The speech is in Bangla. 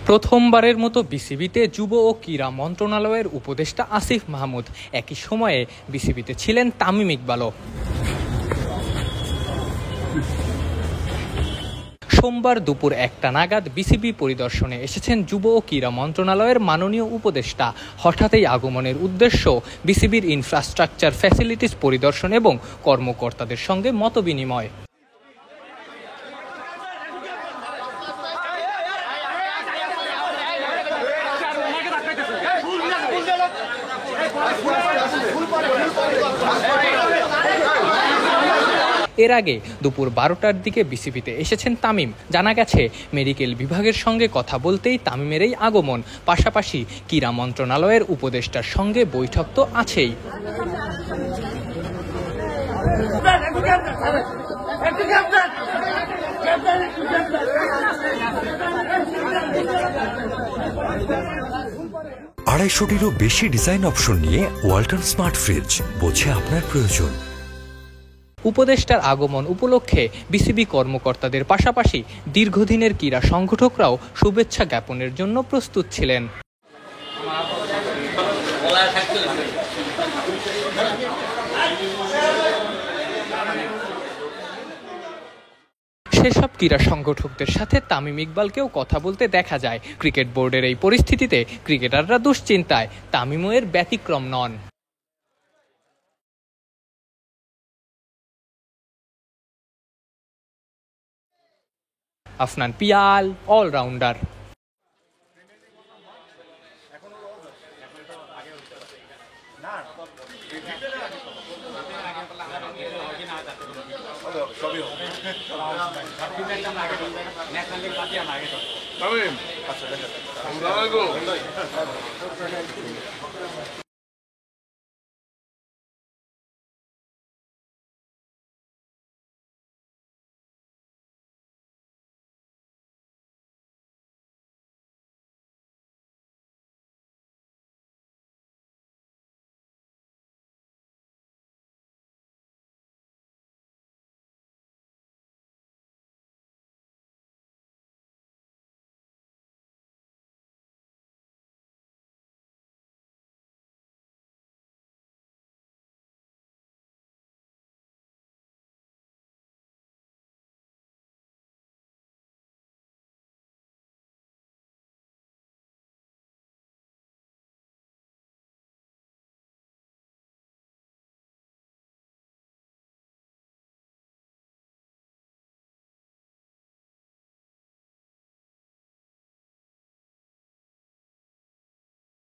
প্রথমবারের মতো বিসিবিতে যুব ও ক্রীড়া মন্ত্রণালয়ের উপদেষ্টা আসিফ মাহমুদ, একই সময়ে বিসিবিতে ছিলেন তামিম ইকবালও। সোমবার দুপুর 1টা নাগাদ বিসিবি পরিদর্শনে এসেছেন যুব ও ক্রীড়া মন্ত্রণালয়ের মাননীয় উপদেষ্টা। হঠাৎই আগমনের উদ্দেশ্য বিসিবির ইনফ্রাস্ট্রাকচার ফ্যাসিলিটিস পরিদর্শন এবং কর্মকর্তাদের সঙ্গে মতবিনিময়। এর আগে দুপুর 12টার দিকে বিসিবিতে এসেছেন তামিম। জানা গেছে, মেডিকেল বিভাগের সঙ্গে কথা বলতেই তামিমের এই আগমন। পাশাপাশি ক্রীড়া মন্ত্রণালয়ের উপদেষ্টার সঙ্গে বৈঠক তো আছেই। আড়াইশোটিরও বেশি ডিজাইন অপশন নিয়ে ওয়ালটন স্মার্ট ফ্রিজ, বোঝে আপনার প্রয়োজন। উপদেষ্টার আগমন উপলক্ষে বিসিবি কর্মকর্তাদের পাশাপাশি দীর্ঘদিনের ক্রীড়া সংগঠকরাও শুভেচ্ছা জ্ঞাপনের জন্য প্রস্তুত ছিলেন। সেসব ক্রীড়া সংগঠকদের সাথে তামিম ইকবালকেও কথা বলতে দেখা যায়। ক্রিকেট বোর্ডের এই পরিস্থিতিতে ক্রিকেটাররা দুশ্চিন্তায়, তামিমও এর ব্যতিক্রম নন। আফনান পিয়াল, অলরাউন্ডার।